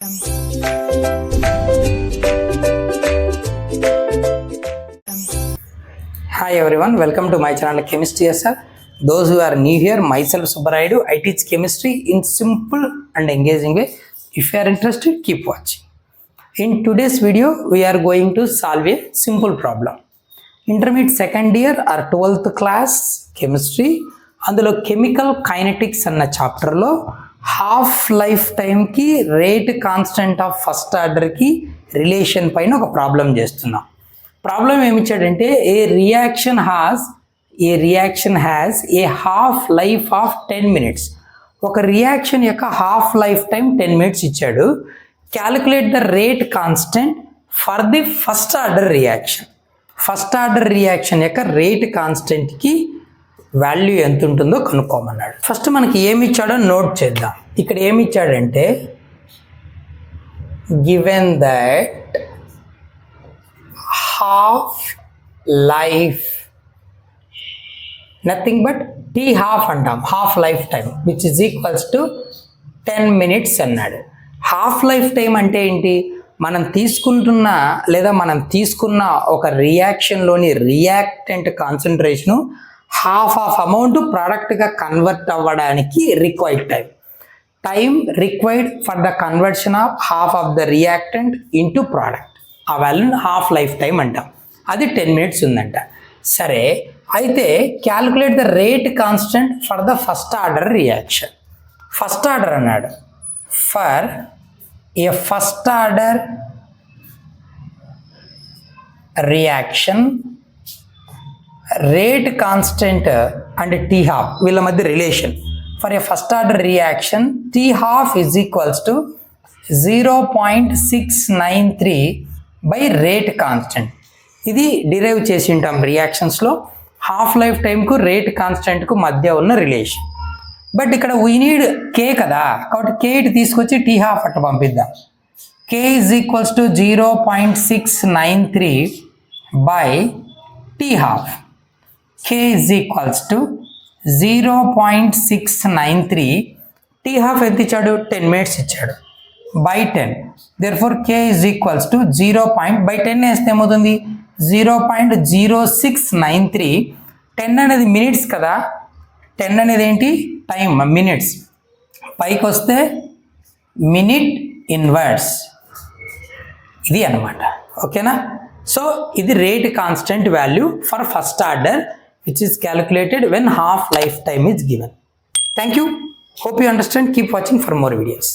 Hi everyone, welcome to my channel Chemistry SR. Those who are new here, myself Subbaraidu. I teach chemistry in simple and engaging way. If you are interested, keep watching. In today's video, we are going to solve a simple problem. Intermediate second year or 12th class chemistry, అందులో chemical kinetics అన్న చాప్టర్లో half life టైంకి rate constant of first ఆర్డర్కి relation పైన ఒక problem చేస్తున్నాం. Problem ఏమిచ్చాడంటే a reaction has a half life of 10 minutes. ఒక రియాక్షన్ యొక్క హాఫ్ లైఫ్ టైం 10 minutes ఇచ్చాడు. Calculate the rate constant for the first order reaction. First order reaction యొక్క rate కాన్స్టెంట్కి వాల్యూ ఎంత ఉంటుందో కనుక్కోమన్నాడు. ఫస్ట్ మనకి ఏమి ఇచ్చాడో నోట్ చేద్దాం. ఇక్కడ ఏమి ఇచ్చాడంటే given that half life nothing but T half అంటాం, half life time which is equals to 10 minutes అన్నాడు. హాఫ్ లైఫ్ టైం అంటే ఏంటి? మనం తీసుకున్న ఒక రియాక్షన్లోని reactant concentration half of amount ప్రోడక్ట్గా కన్వర్ట్ అవ్వడానికి required time required for the conversion of half of the reactant into product. ఆ వాల్యూని హాఫ్ లైఫ్ టైం అంటాం. అది 10 minutes ఉందంట. సరే, అయితే calculate the rate constant for the first order reaction. First order అన్నాడు. For a first order reaction rate constant and T half వీళ్ళ మధ్య రిలేషన్. For a first order reaction T half is equals to 0.693 by rate constant. ఇది derive చేసి ఉంటాం రియాక్షన్స్లో half life టైంకు rate కాన్స్టెంట్కు మధ్య ఉన్న రిలేషన్. బట్ ఇక్కడ వీ నీడ్ కే కదా, కాబట్టి కే ఇటు తీసుకొచ్చి టీ హాఫ్ అట్ట పంపిద్దాం. కే is equals to 0.693 by T half. K is equals to 0.693. T half ఎంత ఇచ్చాడు? 10 minutes ఇచ్చాడు. By 10. Therefore K is equals to 0. By 10 వేస్తే ఏమవుతుంది? 0.0693. 10 అనేది మినిట్స్ కదా, 10 అనేది ఏంటి? Time, minutes. పైకి వస్తే మినిట్ ఇన్వర్స్ ఇది అన్నమాట. ఓకేనా? సో ఇది rate constant value for first order which is calculated when half lifetime is given. Thank you. Hope you understand. Keep watching for more videos.